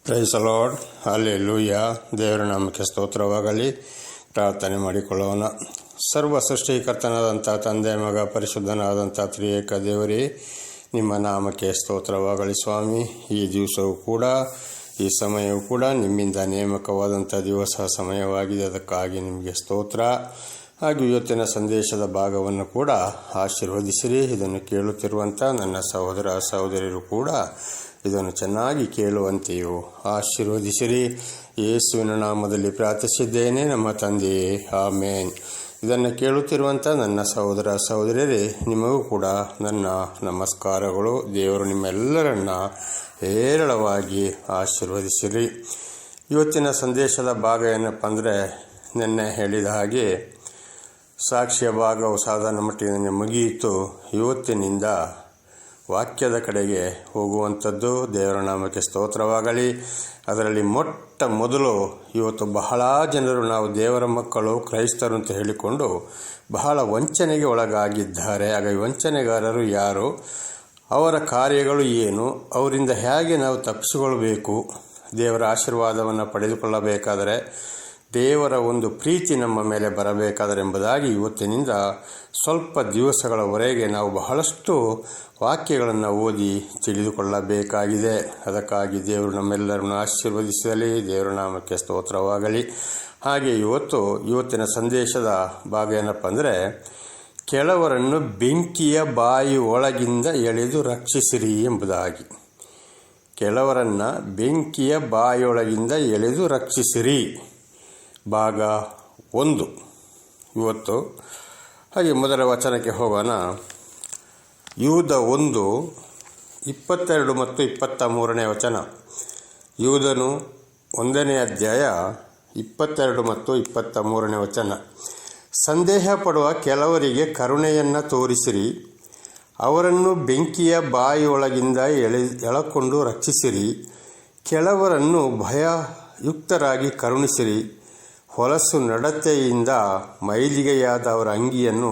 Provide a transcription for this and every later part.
Price the lord, hallelujah. ದೇವರ ನಾಮಕ್ಕೆ ಸ್ತೋತ್ರವಾಗಲಿ. ಪ್ರಾರ್ಥನೆ ಮಾಡಿಕೊಳ್ಳೋಣ. ಸರ್ವ ಸೃಷ್ಟಿಕರ್ತನಾದಂಥ ತಂದೆ, ಮಗ, ಪರಿಶುದ್ಧನಾದಂಥ ತ್ರಿಯೇಕ ದೇವರೇ, ನಿಮ್ಮ ನಾಮಕ್ಕೆ ಸ್ತೋತ್ರವಾಗಲಿ ಸ್ವಾಮಿ. ಈ ದಿವಸವೂ ಕೂಡ, ಈ ಸಮಯವೂ ಕೂಡ ನಿಮ್ಮಿಂದ ನೇಮಕವಾದಂಥ ದಿವಸ ಸಮಯವಾಗಿದೆ. ಅದಕ್ಕಾಗಿ ನಿಮಗೆ ಸ್ತೋತ್ರ. ಹಾಗೂ ಇವತ್ತಿನ ಸಂದೇಶದ ಭಾಗವನ್ನು ಕೂಡ ಆಶೀರ್ವದಿಸಿರಿ. ಇದನ್ನು ಕೇಳುತ್ತಿರುವಂಥ ನನ್ನ ಸಹೋದರ ಸಹೋದರಿಯರು ಕೂಡ ಇದನ್ನು ಚೆನ್ನಾಗಿ ಕೇಳುವಂತೆಯೂ ಆಶೀರ್ವದಿಸಿರಿ. ಯೇಸುವಿನ ನಾಮದಲ್ಲಿ ಪ್ರಾರ್ಥಿಸಿದ್ದೇನೆ, ನಮ್ಮ ತಂದೆಯೇ, ಆಮೇನ್. ಇದನ್ನು ಕೇಳುತ್ತಿರುವಂಥ ನನ್ನ ಸಹೋದರ ಸಹೋದರಿಯರೇ, ನಿಮಗೂ ಕೂಡ ನನ್ನ ನಮಸ್ಕಾರಗಳು. ದೇವರು ನಿಮ್ಮೆಲ್ಲರನ್ನ ಹೇರಳವಾಗಿ ಆಶೀರ್ವದಿಸಿರಿ. ಇವತ್ತಿನ ಸಂದೇಶದ ಭಾಗ ಏನಪ್ಪ ಅಂದರೆ, ನಿನ್ನೆ ಹೇಳಿದ ಹಾಗೆ ಸಾಕ್ಷಿಯ ಭಾಗವು ಸಾಧಾರಣ ಮಟ್ಟಿಗೆ ಮುಗಿಯಿತು. ಇವತ್ತಿನಿಂದ ವಾಕ್ಯದ ಕಡೆಗೆ ಹೋಗುವಂಥದ್ದು. ದೇವರ ನಾಮಕ್ಕೆ ಸ್ತೋತ್ರವಾಗಲಿ. ಅದರಲ್ಲಿ ಮೊಟ್ಟ ಮೊದಲು ಇವತ್ತು ಬಹಳ ಜನರು ನಾವು ದೇವರ ಮಕ್ಕಳು, ಕ್ರೈಸ್ತರು ಅಂತ ಹೇಳಿಕೊಂಡು ಬಹಳ ವಂಚನೆಗೆ ಒಳಗಾಗಿದ್ದಾರೆ. ಆಗ ವಂಚನೆಗಾರರು ಯಾರು, ಅವರ ಕಾರ್ಯಗಳು ಏನು, ಅವರಿಂದ ಹೇಗೆ ನಾವು ತಪ್ಪಿಸಿಕೊಳ್ಬೇಕು, ದೇವರ ಆಶೀರ್ವಾದವನ್ನು ಪಡೆದುಕೊಳ್ಳಬೇಕಾದರೆ, ದೇವರ ಒಂದು ಪ್ರೀತಿ ನಮ್ಮ ಮೇಲೆ ಬರಬೇಕಾದರೆ ಎಂಬುದಾಗಿ ಇವತ್ತಿನಿಂದ ಸ್ವಲ್ಪ ದಿವಸಗಳವರೆಗೆ ನಾವು ಬಹಳಷ್ಟು ವಾಕ್ಯಗಳನ್ನು ಓದಿ ತಿಳಿದುಕೊಳ್ಳಬೇಕಾಗಿದೆ. ಅದಕ್ಕಾಗಿ ದೇವರು ನಮ್ಮೆಲ್ಲರನ್ನು ಆಶೀರ್ವದಿಸಲಿ. ದೇವರ ನಾಮಕ್ಕೆ ಸ್ತೋತ್ರವಾಗಲಿ. ಹಾಗೆ ಇವತ್ತಿನ ಸಂದೇಶದ ಭಾಗ ಏನಪ್ಪ ಅಂದರೆ, ಕೆಲವರನ್ನು ಬೆಂಕಿಯ ಬಾಯಿ ಒಳಗಿಂದ ಎಳೆದು ರಕ್ಷಿಸಿರಿ ಎಂಬುದಾಗಿ. ಕೆಲವರನ್ನು ಬೆಂಕಿಯ ಬಾಯಿಯೊಳಗಿಂದ ಎಳೆದು ರಕ್ಷಿಸಿರಿ, ಭಾಗ 1 ಇವತ್ತು. ಹಾಗೆ ಮೊದಲ ವಚನಕ್ಕೆ ಹೋಗೋಣ. ಯೂದ 1, 22 ಮತ್ತು 23ನೇ ವಚನ. ಯೂದನು 1ನೇ ಅಧ್ಯಾಯ 22 ಮತ್ತು 23ನೇ ವಚನ. ಸಂದೇಹ ಪಡುವ ಕೆಲವರಿಗೆ ಕರುಣೆಯನ್ನು ತೋರಿಸಿರಿ, ಅವರನ್ನು ಬೆಂಕಿಯ ಬಾಯಿಯೊಳಗಿಂದ ಎಳಕೊಂಡು ರಕ್ಷಿಸಿರಿ. ಕೆಲವರನ್ನು ಭಯಯುಕ್ತರಾಗಿ ಕರುಣಿಸಿರಿ, ಹೊಲಸು ನಡತೆಯಿಂದ ಮೈಲಿಗೆಯಾದ ಅವರ ಅಂಗಿಯನ್ನು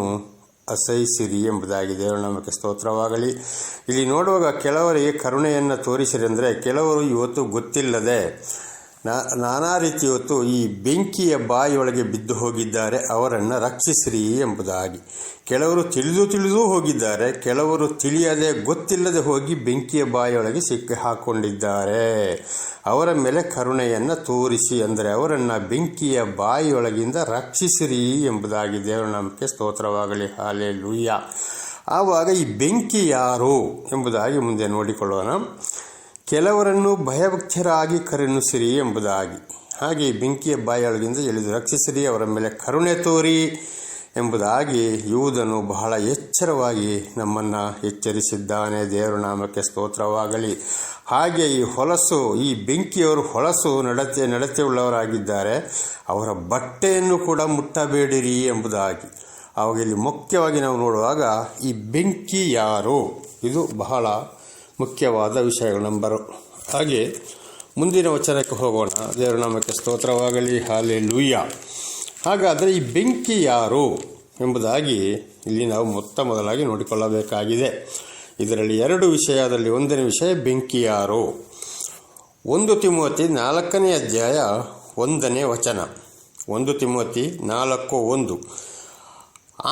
ಅಸಹಿಸಿರಿ ಎಂಬುದಾಗಿ. ದೇವರ ನಾಮಕ್ಕೆ ಸ್ತೋತ್ರವಾಗಲಿ. ಇಲ್ಲಿ ನೋಡುವಾಗ ಕೆಲವರಿಗೆ ಕರುಣೆಯನ್ನು ತೋರಿಸಿರಿ ಅಂದರೆ, ಕೆಲವರು ಇವತ್ತು ಗೊತ್ತಿಲ್ಲದೆ ನಾನಾ ರೀತಿ ಇವತ್ತು ಈ ಬೆಂಕಿಯ ಬಾಯಿಯೊಳಗೆ ಬಿದ್ದು ಹೋಗಿದ್ದಾರೆ, ಅವರನ್ನು ರಕ್ಷಿಸಿರಿ ಎಂಬುದಾಗಿ. ಕೆಲವರು ತಿಳಿದು ಹೋಗಿದ್ದಾರೆ, ಕೆಲವರು ತಿಳಿಯದೆ ಗೊತ್ತಿಲ್ಲದೆ ಹೋಗಿ ಬೆಂಕಿಯ ಬಾಯಿಯೊಳಗೆ ಸಿಕ್ಕಿ ಹಾಕ್ಕೊಂಡಿದ್ದಾರೆ. ಅವರ ಮೇಲೆ ಕರುಣೆಯನ್ನು ತೋರಿಸಿ ಅಂದರೆ ಅವರನ್ನು ಬೆಂಕಿಯ ಬಾಯಿಯೊಳಗಿಂದ ರಕ್ಷಿಸಿರಿ ಎಂಬುದಾಗಿ. ದೇವರ ನಾಮಕ್ಕೆ ಸ್ತೋತ್ರವಾಗಲಿ. ಹಲ್ಲೆಲೂಯಾ. ಆವಾಗ ಈ ಬೆಂಕಿ ಯಾರು ಎಂಬುದಾಗಿ ಮುಂದೆ ನೋಡಿಕೊಳ್ಳೋಣ. ಕೆಲವರನ್ನು ಭಯಭಕ್ತರಾಗಿ ಕರುಣಿಸಿರಿ ಎಂಬುದಾಗಿ. ಹಾಗೆ ಬೆಂಕಿಯ ಬಾಯಿಯೊಳಗಿಂದ ಎಳೆದು ರಕ್ಷಿಸಿರಿ, ಅವರ ಮೇಲೆ ಕರುಣೆ ತೋರಿ ಎಂಬುದಾಗಿ ಯೂದನು ಬಹಳ ಎಚ್ಚರವಾಗಿ ನಮ್ಮನ್ನು ಎಚ್ಚರಿಸಿದ್ದಾನೆ. ದೇವರ ನಾಮಕ್ಕೆ ಸ್ತೋತ್ರವಾಗಲಿ. ಹಾಗೆ ಈ ಬೆಂಕಿಯವರು ಹೊಲಸು ನಡತೆಯುಳ್ಳವರಾಗಿದ್ದಾರೆ, ಅವರ ಬಟ್ಟೆಯನ್ನು ಕೂಡ ಮುಟ್ಟಬೇಡಿರಿ ಎಂಬುದಾಗಿ. ಆವಾಗ ಇಲ್ಲಿ ಮುಖ್ಯವಾಗಿ ನಾವು ನೋಡುವಾಗ ಈ ಬೆಂಕಿ ಯಾರು, ಇದು ಬಹಳ ಮುಖ್ಯವಾದ ವಿಷಯಗಳು ನಂಬರು. ಹಾಗೆ ಮುಂದಿನ ವಚನಕ್ಕೆ ಹೋಗೋಣ. ದೇವರ ನಾಮಕ್ಕೆ ಸ್ತೋತ್ರವಾಗಲಿ. ಹಲ್ಲೆಲೂಯಾ. ಹಾಗಾದರೆ ಈ ಬೆಂಕಿ ಯಾರು ಎಂಬುದಾಗಿ ಇಲ್ಲಿ ನಾವು ಮೊದಲಾಗಿ ನೋಡಿಕೊಳ್ಳಬೇಕಾಗಿದೆ. ಇದರಲ್ಲಿ 2 ವಿಷಯದಲ್ಲಿ, 1ನೇ ವಿಷಯ ಬೆಂಕಿ ಯಾರು. 1 ತಿಮೋತಿ 4ನೇ ಅಧ್ಯಾಯ 1ನೇ ವಚನ. 1 ತಿಮೋತಿ 4:1.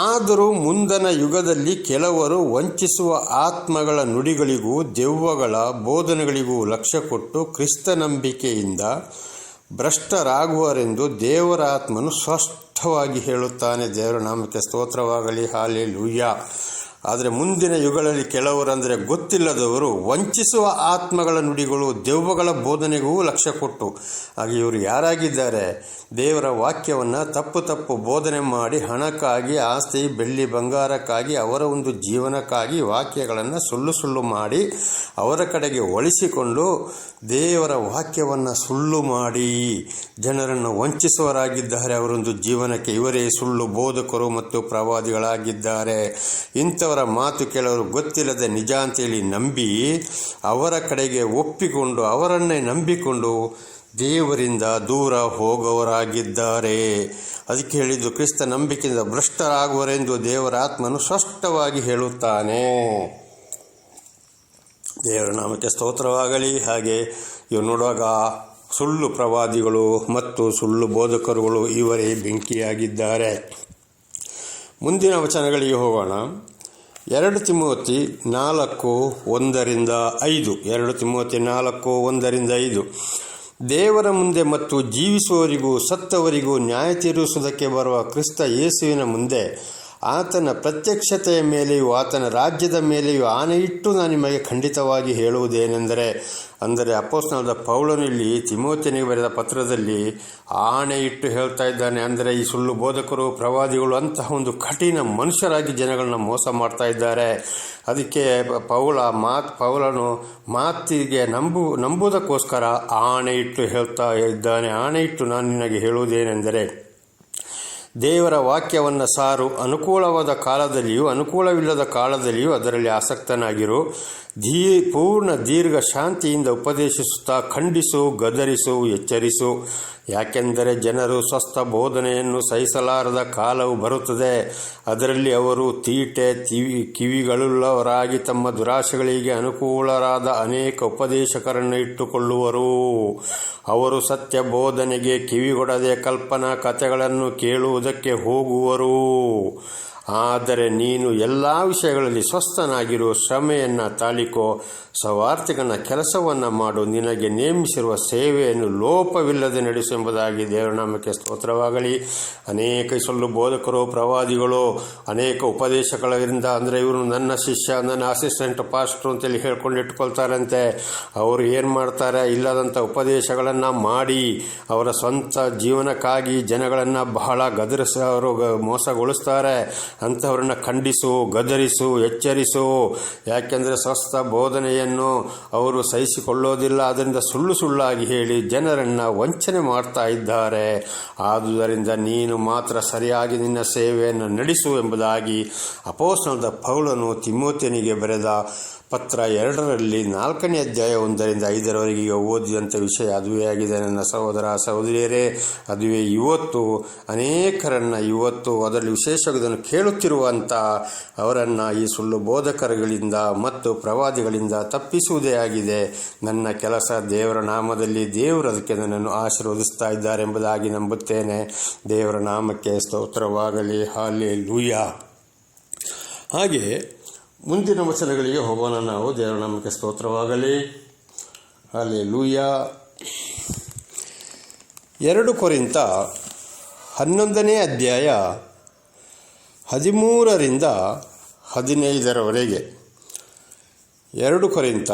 ಆದರೂ ಮುಂದನ ಯುಗದಲ್ಲಿ ಕೆಲವರು ವಂಚಿಸುವ ಆತ್ಮಗಳ ನುಡಿಗಳಿಗೂ ದೆವ್ವಗಳ ಬೋಧನೆಗಳಿಗೂ ಲಕ್ಷ್ಯ ಕೊಟ್ಟು ಕ್ರಿಸ್ತ ನಂಬಿಕೆಯಿಂದ ಭ್ರಷ್ಟರಾಗುವರೆಂದು ದೇವರ ಆತ್ಮನು ಸ್ಪಷ್ಟವಾಗಿ ಹೇಳುತ್ತಾನೆ. ದೇವರ ನಾಮಕ್ಕೆ ಸ್ತೋತ್ರವಾಗಲಿ. ಹಲ್ಲೆಲೂಯಾ. ಆದರೆ ಮುಂದಿನ ಯುಗಗಳಲ್ಲಿ ಕೆಲವರು ಅಂದರೆ ಗೊತ್ತಿಲ್ಲದವರು ವಂಚಿಸುವ ಆತ್ಮಗಳ ನುಡಿಗಳು ದೆವ್ವಗಳ ಬೋಧನೆಗೂ ಲಕ್ಷ್ಯ ಕೊಟ್ಟು, ಹಾಗೆ ಇವರು ಯಾರಾಗಿದ್ದಾರೆ, ದೇವರ ವಾಕ್ಯವನ್ನು ತಪ್ಪು ಬೋಧನೆ ಮಾಡಿ ಹಣಕ್ಕಾಗಿ, ಆಸ್ತಿ ಬೆಳ್ಳಿ ಬಂಗಾರಕ್ಕಾಗಿ, ಅವರ ಒಂದು ಜೀವನಕ್ಕಾಗಿ ವಾಕ್ಯಗಳನ್ನು ಸುಳ್ಳು ಮಾಡಿ ಅವರ ಕಡೆಗೆ ಒಲಿಸಿಕೊಂಡು ದೇವರ ವಾಕ್ಯವನ್ನು ಸುಳ್ಳು ಮಾಡಿ ಜನರನ್ನು ವಂಚಿಸುವವರಾಗಿದ್ದಾರೆ. ಅವರೊಂದು ಜೀವನಕ್ಕೆ ಇವರೇ ಸುಳ್ಳು ಬೋಧಕರು ಮತ್ತು ಪ್ರವಾದಿಗಳಾಗಿದ್ದಾರೆ. ಇಂಥವರ ಮಾತು ಕೆಲವರು ಗೊತ್ತಿಲ್ಲದೆ ನಿಜ ಅಂತೇಳಿ ನಂಬಿ ಅವರ ಕಡೆಗೆ ಒಪ್ಪಿಕೊಂಡು ಅವರನ್ನೇ ನಂಬಿಕೊಂಡು ದೇವರಿಂದ ದೂರ ಹೋಗುವವರಾಗಿದ್ದಾರೆ. ಅದಕ್ಕೆ ಹೇಳಿದ್ದು, ಕ್ರಿಸ್ತ ನಂಬಿಕೆಯಿಂದ ಭ್ರಷ್ಟರಾಗುವರೆಂದು ದೇವರ ಆತ್ಮನು ಸ್ಪಷ್ಟವಾಗಿ ಹೇಳುತ್ತಾನೆ. ದೇವರ ನಾಮಕ್ಕೆ ಸ್ತೋತ್ರವಾಗಲಿ. ಹಾಗೆ ಇವು ನೋಡುವಾಗ ಸುಳ್ಳು ಪ್ರವಾದಿಗಳು ಮತ್ತು ಸುಳ್ಳು ಬೋಧಕರುಗಳು ಇವರೇ ಬೆಂಕಿಯಾಗಿದ್ದಾರೆ. ಮುಂದಿನ ವಚನಗಳಿಗೆ ಹೋಗೋಣ. 2 ತಿಮೋತಿ 4:1-5. 2 ತಿಮೋತಿ 4:1-5. ದೇವರ ಮುಂದೆ ಮತ್ತು ಜೀವಿಸುವವರಿಗೂ ಸತ್ತವರಿಗೂ ನ್ಯಾಯ ತೀರಿಸುವುದಕ್ಕೆ ಬರುವ ಕ್ರಿಸ್ತ ಯೇಸುವಿನ ಮುಂದೆ ಆತನ ಪ್ರತ್ಯಕ್ಷತೆಯ ಮೇಲೆಯೂ ಆತನ ರಾಜ್ಯದ ಮೇಲೆಯೂ ಆಣೆಯಿಟ್ಟು ನಾನು ನಿಮಗೆ ಖಂಡಿತವಾಗಿ ಹೇಳುವುದೇನೆಂದರೆ, ಅಂದರೆ ಅಪೊಸ್ತಲನಾದ ಪೌಲನು ಇಲ್ಲಿ ತಿಮೋತಿಯನಿಗೆ ಬರೆದ ಪತ್ರದಲ್ಲಿ ಆಣೆಯಿಟ್ಟು ಹೇಳ್ತಾ ಇದ್ದಾನೆ. ಅಂದರೆ ಈ ಸುಳ್ಳು ಬೋಧಕರು ಪ್ರವಾದಿಗಳು ಅಂತಹ ಒಂದು ಕಠಿಣ ಮನುಷ್ಯರಾಗಿ ಜನಗಳನ್ನ ಮೋಸ ಮಾಡ್ತಾ ಇದ್ದಾರೆ. ಅದಕ್ಕೆ ಪೌಲನು ಮಾತಿಗೆ ನಂಬುವುದಕ್ಕೋಸ್ಕರ ಆಣೆಯಿಟ್ಟು ಹೇಳ್ತಾ ಇದ್ದಾನೆ. ಆಣೆಯಿಟ್ಟು ನಾನು ನಿನಗೆ ಹೇಳುವುದೇನೆಂದರೆ, ದೇವರ ವಾಕ್ಯವನ್ನು ಸಾರು, ಅನುಕೂಲವಾದ ಕಾಲದಲ್ಲಿಯೂ ಅನುಕೂಲವಿಲ್ಲದ ಕಾಲದಲ್ಲಿಯೂ ಅದರಲ್ಲಿ ಆಸಕ್ತನಾಗಿರು. ಪೂರ್ಣ ದೀರ್ಘ ಶಾಂತಿಯಿಂದ ಉಪದೇಶಿಸುತ್ತಾ ಖಂಡಿಸು, ಗದರಿಸು, ಎಚ್ಚರಿಸು. ಯಾಕೆಂದರೆ ಜನರು ಸ್ವಸ್ಥ ಬೋಧನೆಯನ್ನು ಸಹಿಸಲಾರದ ಕಾಲವು ಬರುತ್ತದೆ. ಅದರಲ್ಲಿ ಅವರು ತೀಟೆ ಕಿವಿಗಳುಳ್ಳವರಾಗಿ ತಮ್ಮ ದುರಾಶೆಗಳಿಗೆ ಅನುಕೂಲರಾದ ಅನೇಕ ಉಪದೇಶಕರನ್ನು ಇಟ್ಟುಕೊಳ್ಳುವರು. ಅವರು ಸತ್ಯ ಬೋಧನೆಗೆ ಕಿವಿಗೊಡದೆ ಕಲ್ಪನಾ ಕಥೆಗಳನ್ನು ಕೇಳುವುದಕ್ಕೆ ಹೋಗುವರು. ಆದರೆ ನೀನು ಎಲ್ಲ ವಿಷಯಗಳಲ್ಲಿ ಸ್ವಸ್ಥನಾಗಿರುವ ಶ್ರಮೆಯನ್ನು ತಾಳಿಕೋ, ಸವಾರ್ಥಿಕನ ಕೆಲಸವನ್ನು ಮಾಡು, ನಿನಗೆ ನೇಮಿಸಿರುವ ಸೇವೆಯನ್ನು ಲೋಪವಿಲ್ಲದೆ ನಡೆಸು ಎಂಬುದಾಗಿ ದೇವರ ನಾಮಕ್ಕೆ ಸ್ತೋತ್ರವಾಗಲಿ. ಅನೇಕ ಸುಳ್ಳು ಬೋಧಕರು ಪ್ರವಾದಿಗಳು ಅನೇಕ ಉಪದೇಶಗಳಿಂದ, ಅಂದರೆ ಇವರು ನನ್ನ ಶಿಷ್ಯ, ನನ್ನ ಅಸಿಸ್ಟೆಂಟ್ ಪಾಸ್ಟರ್ ಅಂತೇಳಿ ಹೇಳ್ಕೊಂಡು ಇಟ್ಕೊಳ್ತಾರಂತೆ. ಅವರು ಏನು ಮಾಡ್ತಾರೆ, ಇಲ್ಲದಂಥ ಉಪದೇಶಗಳನ್ನು ಮಾಡಿ ಅವರ ಸ್ವಂತ ಜೀವನಕ್ಕಾಗಿ ಜನಗಳನ್ನು ಬಹಳ ಅವರು ಮೋಸಗೊಳಿಸ್ತಾರೆ. ಅಂಥವ್ರನ್ನ ಖಂಡಿಸು, ಗದರಿಸು, ಎಚ್ಚರಿಸು. ಯಾಕೆಂದರೆ ಸ್ವಸ್ಥ ಬೋಧನೆಯನ್ನು ಅವರು ಸಹಿಸಿಕೊಳ್ಳೋದಿಲ್ಲ. ಅದರಿಂದ ಸುಳ್ಳಾಗಿ ಹೇಳಿ ಜನರನ್ನು ವಂಚನೆ ಮಾಡ್ತಾ ಇದ್ದಾರೆ. ಆದುದರಿಂದ ನೀನು ಮಾತ್ರ ಸರಿಯಾಗಿ ನಿನ್ನ ಸೇವೆಯನ್ನು ನಡೆಸು ಎಂಬುದಾಗಿ ಅಪೊಸ್ತಲನಾದ ಪೌಲನು ತಿಮೋತಿಯನಿಗೆ ಬರೆದ ಪತ್ರ 2ರಲ್ಲಿ 4ನೇ ಅಧ್ಯಾಯ 1-5 ಓದಿದಂಥ ವಿಷಯ ಅದುವೇ ಆಗಿದೆ. ನನ್ನ ಸಹೋದರ ಸಹೋದರಿಯರೇ, ಅದುವೇ ಇವತ್ತು ಇವತ್ತು ಅದರಲ್ಲಿ ವಿಶೇಷವಾಗಿ ಇದನ್ನು ಕೇಳುತ್ತಿರುವಂಥ ಅವರನ್ನು ಈ ಸುಳ್ಳು ಬೋಧಕರುಗಳಿಂದ ಮತ್ತು ಪ್ರವಾದಿಗಳಿಂದ ತಪ್ಪಿಸುವುದೇ ಆಗಿದೆ. ನನ್ನ ಕೆಲಸ ದೇವರ ನಾಮದಲ್ಲಿ ದೇವರು ಅದಕ್ಕೆ ನನ್ನನ್ನು ಆಶೀರ್ವದಿಸ್ತಾ ಇದ್ದಾರೆ ಎಂಬುದಾಗಿ ನಂಬುತ್ತೇನೆ. ದೇವರ ನಾಮಕ್ಕೆ ಸ್ತೋತ್ರವಾಗಲಿ. ಹಲ್ಲೆಲೂಯಾ. ಹಾಗೆ ಮುಂದಿನ ವಚನಗಳಿಗೆ ಹೋಗೋಣ ನಾವು. ದೇವರ ನಾಮಕ್ಕೆ ಸ್ತೋತ್ರವಾಗಲಿ. ಹಲ್ಲೆಲೂಯಾ. 2 ಕೊರಿಂಥ 11ನೇ ಅಧ್ಯಾಯ 13-15. 2 ಕೊರಿಂಥ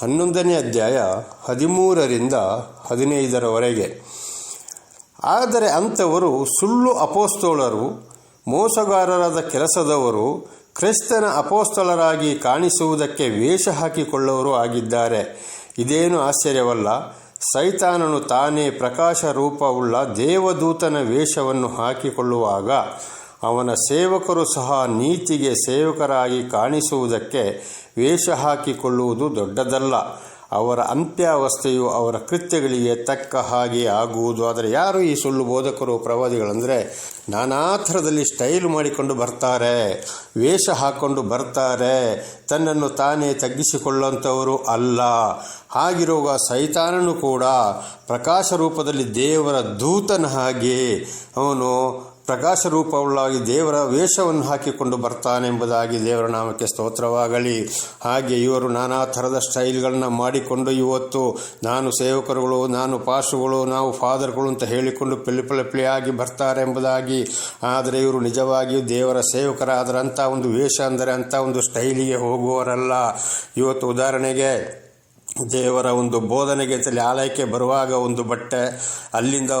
11ನೇ ಅಧ್ಯಾಯ 13-15. ಆದರೆ ಅಂಥವರು ಸುಳ್ಳು ಅಪೊಸ್ತಲರು, ಮೋಸಗಾರರಾದ ಕೆಲಸದವರು, ಕ್ರಿಸ್ತನ ಅಪೊಸ್ತಲರಾಗಿ ಕಾಣಿಸುವುದಕ್ಕೆ ವೇಷ ಹಾಕಿಕೊಳ್ಳುವವರು ಆಗಿದ್ದಾರೆ. ಇದೇನು ಆಶ್ಚರ್ಯವಲ್ಲ. ಸೈತಾನನು ತಾನೇ ಪ್ರಕಾಶ ರೂಪವುಳ್ಳ ದೇವದೂತನ ವೇಷವನ್ನು ಹಾಕಿಕೊಳ್ಳುವಾಗ ಅವನ ಸೇವಕರು ಸಹ ನೀತಿಗೆ ಸೇವಕರಾಗಿ ಕಾಣಿಸುವುದಕ್ಕೆ ವೇಷ ಹಾಕಿಕೊಳ್ಳುವುದು ದೊಡ್ಡದಲ್ಲ. ಅವರ ಅಂತ್ಯಾವಸ್ಥೆಯು ಅವರ ಕೃತ್ಯಗಳಿಗೆ ತಕ್ಕ ಹಾಗೆ ಆಗುವುದು. ಆದರೆ ಯಾರು ಈ ಸುಳ್ಳು ಬೋಧಕರು ಪ್ರವಾದಿಗಳಂದರೆ, ನಾನಾ ಥರದಲ್ಲಿ ಸ್ಟೈಲ್ ಮಾಡಿಕೊಂಡು ಬರ್ತಾರೆ, ವೇಷ ಹಾಕ್ಕೊಂಡು ಬರ್ತಾರೆ, ತನ್ನನ್ನು ತಾನೇ ತಗ್ಗಿಸಿಕೊಳ್ಳುವಂಥವರು ಅಲ್ಲ. ಹಾಗಿರುವಾಗ ಸೈತಾನನು ಕೂಡ ಪ್ರಕಾಶ ರೂಪದಲ್ಲಿ ದೇವರ ದೂತನ ಹಾಗೆ ಅವನು ಪ್ರಕಾಶ ರೂಪವುಳ್ಳಾಗಿ ದೇವರ ವೇಷವನ್ನು ಹಾಕಿಕೊಂಡು ಬರ್ತಾನೆ ಎಂಬುದಾಗಿ ದೇವರ ನಾಮಕ್ಕೆ ಸ್ತೋತ್ರವಾಗಲಿ. ಹಾಗೆ ಇವರು ನಾನಾ ಥರದ ಸ್ಟೈಲ್ಗಳನ್ನ ಮಾಡಿಕೊಂಡು ಇವತ್ತು ನಾನು ಸೇವಕರುಗಳು, ನಾನು ಪಾಸ್ಟರ್ಗಳು, ನಾವು ಫಾದರ್ಗಳು ಅಂತ ಹೇಳಿಕೊಂಡು ಪಿಳಿಯಾಗಿ ಬರ್ತಾರೆ ಎಂಬುದಾಗಿ. ಆದರೆ ಇವರು ನಿಜವಾಗಿಯೂ ದೇವರ ಸೇವಕರಾದರೆ ಅಂಥ ಒಂದು ವೇಷ ಅಂದರೆ ಅಂಥ ಒಂದು ಸ್ಟೈಲಿಗೆ ಹೋಗುವವರಲ್ಲ. ಇವತ್ತು ಉದಾಹರಣೆಗೆ ದೇವರ ಒಂದು ಬೋಧನೆಗೆ ಅಂತೇಳಿ ಆಲಯಕ್ಕೆ ಬರುವಾಗ ಒಂದು ಬಟ್ಟೆ, ಅಲ್ಲಿಂದ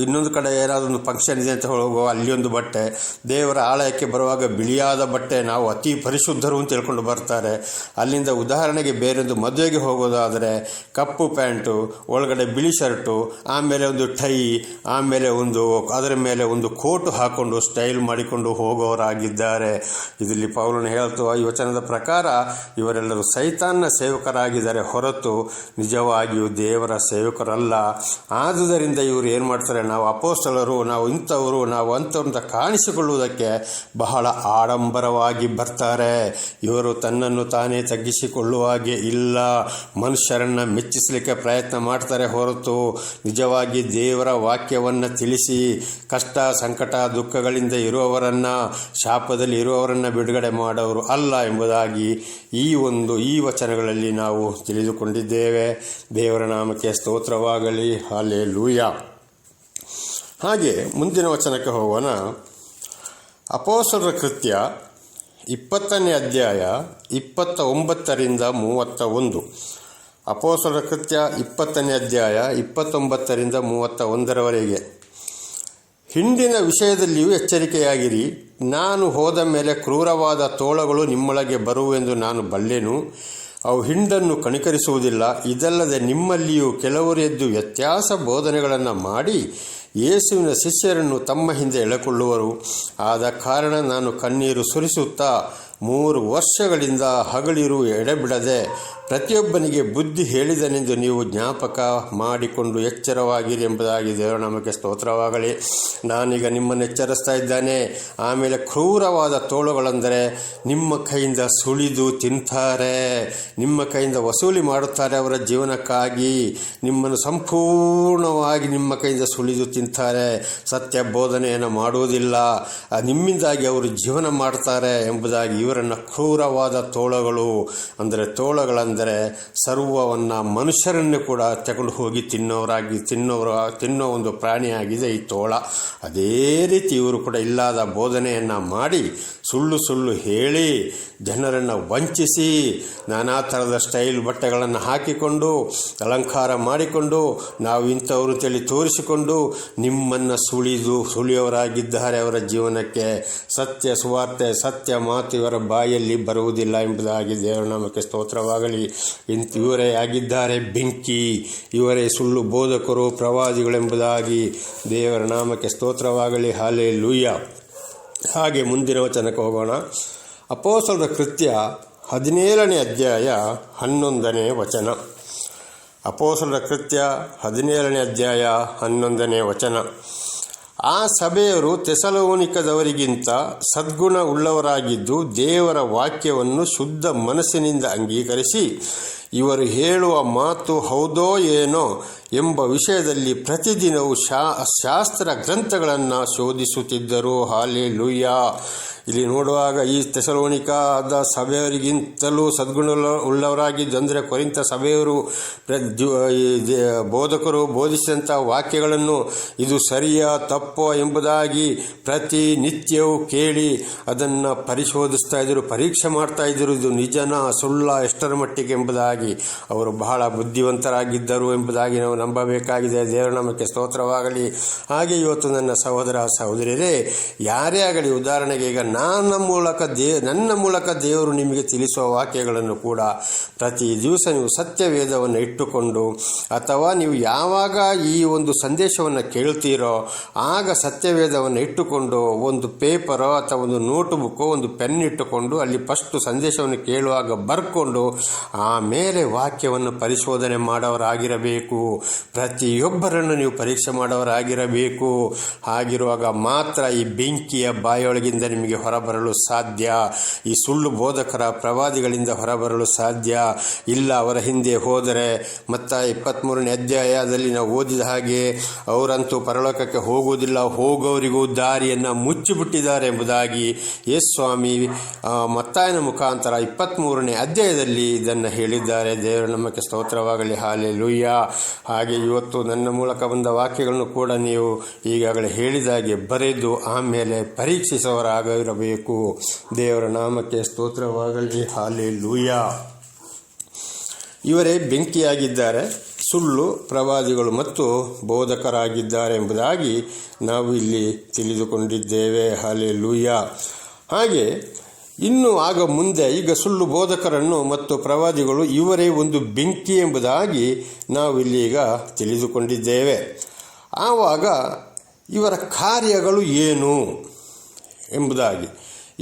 ಇನ್ನೊಂದು ಕಡೆ ಏನಾದರೂ ಒಂದು ಫಂಕ್ಷನ್ ಇದೆ ಅಂತ ಹೋಗುವ ಅಲ್ಲಿ ಒಂದು ಬಟ್ಟೆ, ದೇವರ ಆಲಯಕ್ಕೆ ಬರುವಾಗ ಬಿಳಿಯಾದ ಬಟ್ಟೆ, ನಾವು ಅತಿ ಪರಿಶುದ್ಧರು ಅಂತ ಹೇಳ್ಕೊಂಡು ಬರ್ತಾರೆ. ಅಲ್ಲಿಂದ ಉದಾಹರಣೆಗೆ ಬೇರೊಂದು ಮದುವೆಗೆ ಹೋಗೋದಾದರೆ ಕಪ್ಪು ಪ್ಯಾಂಟು, ಒಳಗಡೆ ಬಿಳಿ ಶರ್ಟು, ಆಮೇಲೆ ಒಂದು ಟೈ, ಆಮೇಲೆ ಅದರ ಮೇಲೆ ಒಂದು ಕೋಟು ಹಾಕ್ಕೊಂಡು ಸ್ಟೈಲ್ ಮಾಡಿಕೊಂಡು ಹೋಗೋರಾಗಿದ್ದಾರೆ. ಇದರಲ್ಲಿ ಪೌಲನು ಹೇಳ್ತು, ಈ ವಚನದ ಪ್ರಕಾರ ಇವರೆಲ್ಲರೂ ಸೈತಾನ್ನ ಸೇವಕರಾಗಿದ್ದಾರೆ, ಹೊರತು ನಿಜವಾಗಿಯೂ ದೇವರ ಸೇವಕರಲ್ಲ. ಆದುದರಿಂದ ಇವರು ಏನು ಮಾಡ್ತಾರೆ, ನಾವು ಅಪೊಸ್ತಲರು, ನಾವು ಇಂಥವರು, ನಾವು ಅಂಥವ್ರಂತ ಕಾಣಿಸಿಕೊಳ್ಳುವುದಕ್ಕೆ ಬಹಳ ಆಡಂಬರವಾಗಿ ಬರ್ತಾರೆ. ಇವರು ತನ್ನನ್ನು ತಾನೇ ತಗ್ಗಿಸಿಕೊಳ್ಳುವ ಹಾಗೆ ಇಲ್ಲ. ಮನುಷ್ಯರನ್ನು ಮೆಚ್ಚಿಸಲಿಕ್ಕೆ ಪ್ರಯತ್ನ ಮಾಡ್ತಾರೆ ಹೊರತು ನಿಜವಾಗಿ ದೇವರ ವಾಕ್ಯವನ್ನು ತಿಳಿಸಿ ಕಷ್ಟ ಸಂಕಟ ದುಃಖಗಳಿಂದ ಇರುವವರನ್ನು, ಶಾಪದಲ್ಲಿ ಇರುವವರನ್ನು ಬಿಡುಗಡೆ ಮಾಡೋರು ಅಲ್ಲ ಎಂಬುದಾಗಿ ಈ ವಚನಗಳಲ್ಲಿ ನಾವು ತಿಳಿದುಕೊಂಡಿದ್ದೇವೆ. ದೇವರ ನಾಮಕ್ಕೆ ಸ್ತೋತ್ರವಾಗಲಿ. ಹಲ್ಲೆಲೂಯಾ. ಹಾಗೆ ಮುಂದಿನ ವಚನಕ್ಕೆ ಹೋಗೋಣ. ಅಪೊಸ್ತಲರ ಕೃತ್ಯ 20ನೇ ಅಧ್ಯಾಯ 29ರಿಂದ 31. ಅಪೊಸ್ತಲರ ಕೃತ್ಯ 20ನೇ ಅಧ್ಯಾಯ 29ರಿಂದ 31ರವರೆಗೆ. ಹಿಂಡಿನ ವಿಷಯದಲ್ಲಿಯೂ ಎಚ್ಚರಿಕೆಯಾಗಿರಿ. ನಾನು ಹೋದ ಮೇಲೆ ಕ್ರೂರವಾದ ತೋಳಗಳು ನಿಮ್ಮೊಳಗೆ ಬರುವೆಂದು ನಾನು ಬಲ್ಲೆನು. ಅವು ಹಿಂಡನ್ನು ಕನಿಕರಿಸುವುದಿಲ್ಲ. ಇದಲ್ಲದೆ ನಿಮ್ಮಲ್ಲಿಯೂ ಕೆಲವರು ಎದ್ದು ವ್ಯತ್ಯಾಸ ಬೋಧನೆಗಳನ್ನು ಮಾಡಿ ಯೇಸುವಿನ ಶಿಷ್ಯರನ್ನು ತಮ್ಮ ಹಿಂದೆ ಎಳೆಕೊಳ್ಳುವರು. ಆದ ಕಾರಣ ನಾನು ಕಣ್ಣೀರು ಸುರಿಸುತ್ತಾ 3 ವರ್ಷಗಳಿಂದ ಹಗಲಿರು ಎಡೆಬಿಡದೆ ಪ್ರತಿಯೊಬ್ಬನಿಗೆ ಬುದ್ಧಿ ಹೇಳಿದನೆಂದು ನೀವು ಜ್ಞಾಪಕ ಮಾಡಿಕೊಂಡು ಎಚ್ಚರವಾಗಿರಿ ಎಂಬುದಾಗಿ ದೇವರ ನಾಮಕ್ಕೆ ಸ್ತೋತ್ರವಾಗಲಿ. ನಾನೀಗ ನಿಮ್ಮನ್ನು ಎಚ್ಚರಿಸ್ತಾ ಇದ್ದಾನೆ. ಆಮೇಲೆ ಕ್ರೂರವಾದ ತೋಳುಗಳೆಂದರೆ ನಿಮ್ಮ ಕೈಯಿಂದ ಸುಳಿದು ತಿಂತಾರೆ, ನಿಮ್ಮ ಕೈಯಿಂದ ವಸೂಲಿ ಮಾಡುತ್ತಾರೆ. ಅವರ ಜೀವನಕ್ಕಾಗಿ ನಿಮ್ಮನ್ನು ಸಂಪೂರ್ಣವಾಗಿ ನಿಮ್ಮ ಕೈಯಿಂದ ಸುಳಿದು ತಿಂತಾರೆ. ಸತ್ಯ ಬೋಧನೆಯನ್ನು ಮಾಡುವುದಿಲ್ಲ. ನಿಮ್ಮಿಂದಾಗಿ ಅವರು ಜೀವನ ಮಾಡ್ತಾರೆ ಎಂಬುದಾಗಿ ಇವರನ್ನು ಕ್ರೂರವಾದ ತೋಳಗಳು ಅಂದರೆ ತೋಳಗಳಂದರೆ ಸರ್ವವನ್ನು ಮನುಷ್ಯರನ್ನು ಕೂಡ ತಗೊಂಡು ಹೋಗಿ ತಿನ್ನೋ ಒಂದು ಪ್ರಾಣಿಯಾಗಿದೆ ಈ ತೋಳ. ಅದೇ ರೀತಿ ಇವರು ಕೂಡ ಇಲ್ಲದ ಬೋಧನೆಯನ್ನು ಮಾಡಿ ಸುಳ್ಳು ಹೇಳಿ ಜನರನ್ನು ವಂಚಿಸಿ ನಾನಾ ಥರದ ಸ್ಟೈಲ್ ಬಟ್ಟೆಗಳನ್ನು ಹಾಕಿಕೊಂಡು ಅಲಂಕಾರ ಮಾಡಿಕೊಂಡು ನಾವು ಇಂಥವರು ತೇಳಿ ತೋರಿಸಿಕೊಂಡು ನಿಮ್ಮನ್ನು ಸುಳಿಯವರಾಗಿದ್ದಾರೆ. ಅವರ ಜೀವನಕ್ಕೆ ಸತ್ಯ ಸುವಾರ್ತೆ ಸತ್ಯ ಮಾತು ಇವರ ಬಾಯಲ್ಲಿ ಬರುವುದಿಲ್ಲ ಎಂಬುದಾಗಿ ದೇವರ ನಾಮಕ್ಕೆ ಸ್ತೋತ್ರವಾಗಲಿ. ಇವರೇ ಆಗಿದ್ದಾರೆ ಬೆಂಕಿ, ಇವರೇ ಸುಳ್ಳು ಬೋಧಕರು ಪ್ರವಾದಿಗಳೆಂಬುದಾಗಿ ದೇವರ ನಾಮಕ್ಕೆ ಸ್ತೋತ್ರವಾಗಲಿ. ಹಲ್ಲೆಲೂಯಾ. ಹಾಗೆ ಮುಂದಿನ ವಚನಕ್ಕೆ ಹೋಗೋಣ. ಅಪೊಸ್ತಲರ ಕೃತ್ಯ 17ನೇ ಅಧ್ಯಾಯ 11ನೇ ವಚನ. ಅಪೊಸ್ತಲರ ಕೃತ್ಯ 17ನೇ ಅಧ್ಯಾಯ 11ನೇ ವಚನ. ಆ ಸಭೆಯರು ಥೆಸಲೋನಿಕದವರಿಗಿಂತ ಸದ್ಗುಣ ಉಳ್ಳವರಾಗಿದ್ದು ದೇವರ ವಾಕ್ಯವನ್ನು ಶುದ್ಧ ಮನಸ್ಸಿನಿಂದ ಅಂಗೀಕರಿಸಿ ಇವರು ಹೇಳುವ ಮಾತು ಹೌದೋ ಏನೋ ಎಂಬ ವಿಷಯದಲ್ಲಿ ಪ್ರತಿದಿನವೂ ಶಾಸ್ತ್ರ ಗ್ರಂಥಗಳನ್ನು ಶೋಧಿಸುತ್ತಿದ್ದರು. ಹಲ್ಲೆಲೂಯಾ. ಇಲ್ಲಿ ನೋಡುವಾಗ ಈ ಥೆಸಲೋನಿಕದ ಸಭೆಯವರಿಗಿಂತಲೂ ಸದ್ಗುಣ ಉಳ್ಳವರಾಗಿದ್ದು ಅಂದರೆ ಕೊರಿಂಥ ಸಭೆಯವರು ಬೋಧಕರು ಬೋಧಿಸಿದಂಥ ವಾಕ್ಯಗಳನ್ನು ಇದು ಸರಿಯಾ ತಪ್ಪೋ ಎಂಬುದಾಗಿ ಪ್ರತಿನಿತ್ಯವೂ ಕೇಳಿ ಅದನ್ನು ಪರಿಶೋಧಿಸ್ತಾ ಇದ್ದರು, ಪರೀಕ್ಷೆ ಮಾಡ್ತಾ ಇದ್ದರು. ಇದು ನಿಜನಾ ಸುಳ್ಳ ಎಷ್ಟರ ಮಟ್ಟಿಗೆ ಎಂಬುದಾಗಿ ಅವರು ಬಹಳ ಬುದ್ಧಿವಂತರಾಗಿದ್ದರು ಎಂಬುದಾಗಿ ನಾವು ನಂಬಬೇಕಾಗಿದೆ. ದೇವರ ನಾಮಕ್ಕೆ ಸ್ತೋತ್ರವಾಗಲಿ. ಹಾಗೆ ಇವತ್ತು ನನ್ನ ಸಹೋದರ ಸಹೋದರಿಯರೇ, ಯಾರೇ ಆಗಲಿ, ಉದಾಹರಣೆಗೆ ಈಗ ನನ್ನ ಮೂಲಕ ದೇವರು ನಿಮಗೆ ತಿಳಿಸುವ ವಾಕ್ಯಗಳನ್ನು ಕೂಡ ಪ್ರತಿ ದಿವಸ ನೀವು ಸತ್ಯವೇದವನ್ನು ಇಟ್ಟುಕೊಂಡು ಅಥವಾ ನೀವು ಯಾವಾಗ ಈ ಒಂದು ಸಂದೇಶವನ್ನು ಕೇಳ್ತೀರೋ ಆಗ ಸತ್ಯವೇದವನ್ನು ಇಟ್ಟುಕೊಂಡು ಒಂದು ಪೇಪರೋ ಅಥವಾ ಒಂದು ನೋಟ್ ಬುಕ್ಕೋ ಒಂದು ಪೆನ್ ಇಟ್ಟುಕೊಂಡು ಅಲ್ಲಿ ಫಸ್ಟ್ ಸಂದೇಶವನ್ನು ಕೇಳುವಾಗ ಬರ್ಕೊಂಡು ಆಮೇಲೆ ವಾಕ್ಯವನ್ನು ಪರಿಶೋಧನೆ ಮಾಡೋರಾಗಿರಬೇಕು. ಪ್ರತಿಯೊಬ್ಬರನ್ನು ನೀವು ಪರೀಕ್ಷೆ ಮಾಡೋರಾಗಿರಬೇಕು. ಹಾಗಿರುವಾಗ ಮಾತ್ರ ಈ ಬೆಂಕಿಯ ಬಾಯೊಳಗಿಂದ ನಿಮಗೆ ಹೊರಬರಲು ಸಾಧ್ಯ. ಈ ಸುಳ್ಳು ಬೋಧಕರ ಪ್ರವಾದಿಗಳಿಂದ ಹೊರಬರಲು ಸಾಧ್ಯ ಇಲ್ಲ. ಅವರ ಹಿಂದೆ ಹೋದರೆ ಮತ್ತು 23ನೇ ಅಧ್ಯಾಯದಲ್ಲಿ ನಾವು ಓದಿದ ಹಾಗೆ ಅವರಂತೂ ಪರಲೋಕಕ್ಕೆ ಹೋಗುವುದಿಲ್ಲ, ಹೋಗೋರಿಗೂ ದಾರಿಯನ್ನು ಮುಚ್ಚಿಬಿಟ್ಟಿದ್ದಾರೆ ಎಂಬುದಾಗಿ ಯೇಸುಸ್ವಾಮಿ ಮತ್ತಾಯನ ಮುಖಾಂತರ 23ನೇ ಅಧ್ಯಾಯದಲ್ಲಿ ಇದನ್ನು ಹೇಳಿದ್ದಾರೆ. ದೇವರ ನಮಗೆ ಸ್ತೋತ್ರವಾಗಲಿ. ಹಲ್ಲೆಲೂಯಾ. ಹಾಗೆ ಇವತ್ತು ನನ್ನ ಮೂಲಕ ಬಂದ ವಾಕ್ಯಗಳನ್ನು ಕೂಡ ನೀವು ಈಗಾಗಲೇ ಹೇಳಿದಾಗೆ ಬರೆದು ಆಮೇಲೆ ಪರೀಕ್ಷಿಸುವವರಾಗಿರಬೇಕು. ದೇವರ ನಾಮಕ್ಕೆ ಸ್ತೋತ್ರವಾಗಲಿ. ಹಲ್ಲೆಲೂಯಾ. ಇವರೇ ಬೆಂಕಿಯಾಗಿದ್ದಾರೆ, ಸುಳ್ಳು ಪ್ರವಾದಿಗಳು ಮತ್ತು ಬೋಧಕರಾಗಿದ್ದಾರೆ ಎಂಬುದಾಗಿ ನಾವು ಇಲ್ಲಿ ತಿಳಿದುಕೊಂಡಿದ್ದೇವೆ. ಹಲ್ಲೆಲೂಯಾ. ಹಾಗೆ ಇನ್ನು ಆಗ ಮುಂದೆ ಈಗ ಸುಳ್ಳು ಬೋಧಕರನ್ನು ಮತ್ತು ಪ್ರವಾದಿಗಳು ಇವರೇ ಒಂದು ಬೆಂಕಿ ಎಂಬುದಾಗಿ ನಾವು ಇಲ್ಲೀಗ ತಿಳಿದುಕೊಂಡಿದ್ದೇವೆ. ಆವಾಗ ಇವರ ಕಾರ್ಯಗಳು ಏನು ಎಂಬುದಾಗಿ,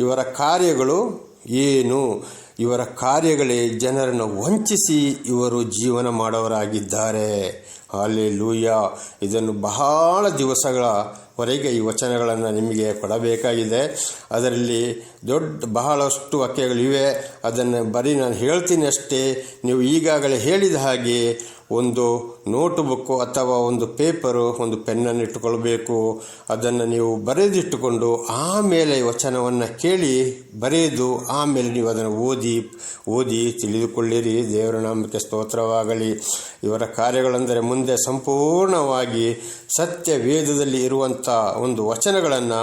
ಇವರ ಕಾರ್ಯಗಳು ಏನು? ಇವರ ಕಾರ್ಯಗಳೇ ಜನರನ್ನು ವಂಚಿಸಿ ಇವರು ಜೀವನ ಮಾಡೋರಾಗಿದ್ದಾರೆ. ಹಲ್ಲೆಲೂಯಾ. ಇದನ್ನು ಬಹಳ ದಿವಸಗಳವರೆಗೆ ಈ ವಚನಗಳನ್ನು ನಿಮಗೆ ಕೊಡಬೇಕಾಗಿದೆ. ಅದರಲ್ಲಿ ಬಹಳಷ್ಟು ವಾಕ್ಯಗಳಿವೆ. ಅದನ್ನು ಬರೀ ನಾನು ಹೇಳ್ತೀನಿ ಅಷ್ಟೇ. ನೀವು ಈಗಾಗಲೇ ಹೇಳಿದ ಹಾಗೆ ಒಂದು ನೋಟ್ ಬುಕ್ಕು ಅಥವಾ ಒಂದು ಪೇಪರು, ಒಂದು ಪೆನ್ನನ್ನು ಇಟ್ಟುಕೊಳ್ಬೇಕು. ಅದನ್ನು ನೀವು ಬರೆದಿಟ್ಟುಕೊಂಡು ಆಮೇಲೆ ವಚನವನ್ನು ಕೇಳಿ ಬರೆದು ಆಮೇಲೆ ನೀವು ಅದನ್ನು ಓದಿ ತಿಳಿದುಕೊಳ್ಳಿರಿ. ದೇವರ ನಾಮಕ್ಕೆ ಸ್ತೋತ್ರವಾಗಲಿ. ಇವರ ಕಾರ್ಯಗಳೆಂದರೆ ಮುಂದೆ ಸಂಪೂರ್ಣವಾಗಿ ಸತ್ಯ ವೇದದಲ್ಲಿ ಇರುವಂಥ ಒಂದು ವಚನಗಳನ್ನು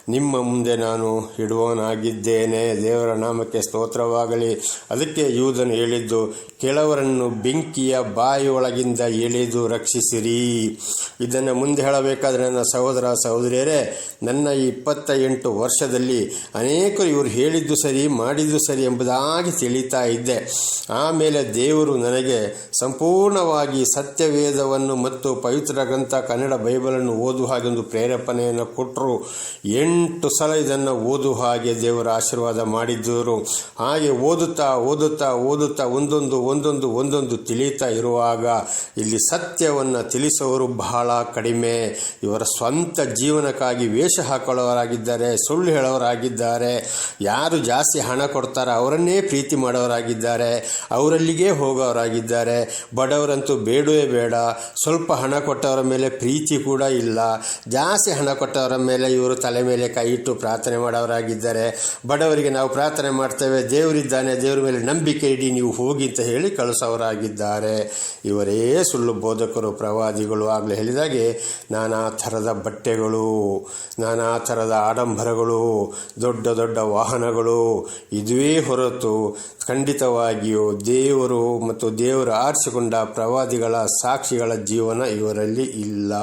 ನಿಮ್ಮ ಮುಂದೆ ನಾನು ಇಡುವವನಾಗಿದ್ದೇನೆ. ದೇವರ ನಾಮಕ್ಕೆ ಸ್ತೋತ್ರವಾಗಲಿ. ಅದಕ್ಕೆ ಯೂದನು ಹೇಳಿದ್ದು, ಕೆಲವರನ್ನು ಬೆಂಕಿಯ ಬಾಯಿಯೊಳಗಿಂದ ಎಳೆದು ರಕ್ಷಿಸಿರಿ. ಇದನ್ನು ಮುಂದೆ ಹೇಳಬೇಕಾದ್ರೆ ನನ್ನ ಸಹೋದರ ಸಹೋದರಿಯರೇ, ನನ್ನ ಈ 28 ವರ್ಷದಲ್ಲಿ ಅನೇಕರು ಇವರು ಹೇಳಿದ್ದು ಸರಿ ಮಾಡಿದ್ದು ಸರಿ ಎಂಬುದಾಗಿ ತಿಳಿತಾ ಇದ್ದೆ. ಆಮೇಲೆ ದೇವರು ನನಗೆ ಸಂಪೂರ್ಣವಾಗಿ ಸತ್ಯವೇದವನ್ನು ಮತ್ತು ಪವಿತ್ರ ಗ್ರಂಥ ಕನ್ನಡ ಬೈಬಲನ್ನು ಓದುವ ಹಾಗೆ ಒಂದು ಪ್ರೇರೇಪಣೆಯನ್ನು ಕೊಟ್ಟರು. 8 ಸಲ ಇದನ್ನು ಓದುವ ಹಾಗೆ ದೇವರ ಆಶೀರ್ವಾದ ಮಾಡಿದ್ದರು. ಹಾಗೆ ಓದುತ್ತಾ ಒಂದೊಂದು ತಿಳಿತಾ ಇರುವಾಗ ಇಲ್ಲಿ ಸತ್ಯವನ್ನು ತಿಳಿಸುವವರು ಬಹಳ ಕಡಿಮೆ. ಇವರ ಸ್ವಂತ ಜೀವನಕ್ಕಾಗಿ ವೇಷ ಹಾಕೊಳ್ಳೋರಾಗಿದ್ದಾರೆ, ಸುಳ್ಳು ಹೇಳೋರಾಗಿದ್ದಾರೆ. ಯಾರು ಜಾಸ್ತಿ ಹಣ ಕೊಡ್ತಾರೋ ಅವರನ್ನೇ ಪ್ರೀತಿ ಮಾಡೋರಾಗಿದ್ದಾರೆ, ಅವರಲ್ಲಿಗೆ ಹೋಗೋರಾಗಿದ್ದಾರೆ. ಬಡವರಂತೂ ಬೇಡವೇ ಬೇಡ. ಸ್ವಲ್ಪ ಹಣ ಕೊಟ್ಟವರ ಮೇಲೆ ಪ್ರೀತಿ ಕೂಡ ಇಲ್ಲ. ಜಾಸ್ತಿ ಹಣ ಕೊಟ್ಟವರ ಮೇಲೆ ಇವರು ತಲೆ ಮೇಲೆ ಕೈ ಇಟ್ಟು ಪ್ರಾರ್ಥನೆ ಮಾಡೋರಾಗಿದ್ದಾರೆ. ಬಡವರಿಗೆ ನಾವು ಪ್ರಾರ್ಥನೆ ಮಾಡ್ತೇವೆ, ದೇವರಿದ್ದಾನೆ, ದೇವರ ಮೇಲೆ ನಂಬಿಕೆ ಇಡಿ, ನೀವು ಹೋಗಿ ಅಂತ ಹೇಳಿ ಕಳಿಸೋರಾಗಿದ್ದಾರೆ. ಇವರೇ ಸುಳ್ಳು ಬೋಧಕರು, ಪ್ರವಾದಿಗಳು. ಆಗಲೇ ಹೇಳಿದಾಗೆ ನಾನಾ ಥರದ ಬಟ್ಟೆಗಳು, ನಾನಾ ಥರದ ಆಡಂಬರಗಳು, ದೊಡ್ಡ ದೊಡ್ಡ ವಾಹನಗಳು, ಇದುವೇ ಹೊರತು ಖಂಡಿತವಾಗಿಯೂ ದೇವರು ಮತ್ತು ದೇವರು ಆರಿಸಿಕೊಂಡ ಪ್ರವಾದಿಗಳ ಸಾಕ್ಷಿಗಳ ಜೀವನ ಇವರಲ್ಲಿ ಇಲ್ಲ.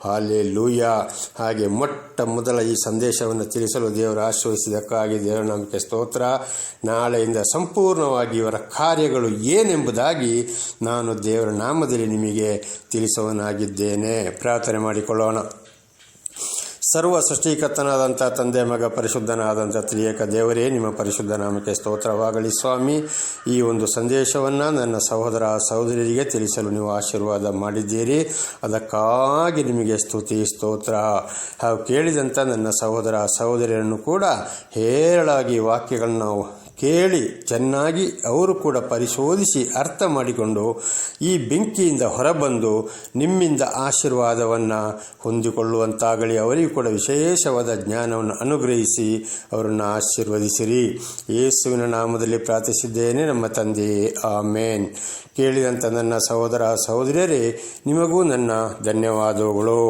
ಹಲ್ಲೆಲೂಯಾ. ಹಾಗೆ ಮೊಟ್ಟ ಮೊದಲ ಈ ಸಂದೇಶವನ್ನು ತಿಳಿಸಲು ದೇವರು ಆಶೀರ್ವದಿಸಿದ್ದಕ್ಕಾಗಿ ದೇವರ ನಾಮಕ್ಕೆ ಸ್ತೋತ್ರ. ನಾಳೆಯಿಂದ ಸಂಪೂರ್ಣವಾಗಿ ಇವರ ಕಾರ್ಯಗಳು ಏನೆಂಬುದಾಗಿ ನಾನು ದೇವರ ನಾಮದಲ್ಲಿ ನಿಮಗೆ ತಿಳಿಸುವನಾಗಿದ್ದೇನೆ. ಪ್ರಾರ್ಥನೆ ಮಾಡಿಕೊಳ್ಳೋಣ. ಸರ್ವ ಸೃಷ್ಟಿಕರ್ತನಾದಂಥ ತಂದೆ, ಮಗ, ಪರಿಶುದ್ಧನಾದಂಥ ತ್ರಿಯೇಕ ದೇವರೇ, ನಿಮ್ಮ ಪರಿಶುದ್ಧ ನಾಮಕ್ಕೆ ಸ್ತೋತ್ರವಾಗಲಿ ಸ್ವಾಮಿ. ಈ ಒಂದು ಸಂದೇಶವನ್ನು ನನ್ನ ಸಹೋದರ ಸಹೋದರಿಯರಿಗೆ ತಿಳಿಸಲು ನೀವು ಆಶೀರ್ವಾದ ಮಾಡಿದ್ದೀರಿ. ಅದಕ್ಕಾಗಿ ನಿಮಗೆ ಸ್ತುತಿ ಸ್ತೋತ್ರ. ಹಾಗೂ ಕೇಳಿದಂಥ ನನ್ನ ಸಹೋದರ ಸಹೋದರಿಯರನ್ನು ಕೂಡ ಹೇರಳಾಗಿ ವಾಕ್ಯಗಳನ್ನು ಕೇಳಿ ಚೆನ್ನಾಗಿ ಅವರು ಕೂಡ ಪರಿಶೋಧಿಸಿ ಅರ್ಥ ಮಾಡಿಕೊಂಡು ಈ ಬೆಂಕಿಯಿಂದ ಹೊರಬಂದು ನಿಮ್ಮಿಂದ ಆಶೀರ್ವಾದವನ್ನು ಹೊಂದಿಕೊಳ್ಳುವಂತಾಗಲಿ. ಅವರಿಗೂ ಕೂಡ ವಿಶೇಷವಾದ ಜ್ಞಾನವನ್ನು ಅನುಗ್ರಹಿಸಿ ಅವರನ್ನು ಆಶೀರ್ವದಿಸಿರಿ. ಯೇಸುವಿನ ನಾಮದಲ್ಲಿ ಪ್ರಾರ್ಥಿಸಿದ್ದೇನೆ ನಮ್ಮ ತಂದೆಯೇ, ಆಮೇನ್. ಕೇಳಿದಂಥ ನನ್ನ ಸಹೋದರ ಸಹೋದರಿಯರೇ, ನಿಮಗೂ ನನ್ನ ಧನ್ಯವಾದಗಳು.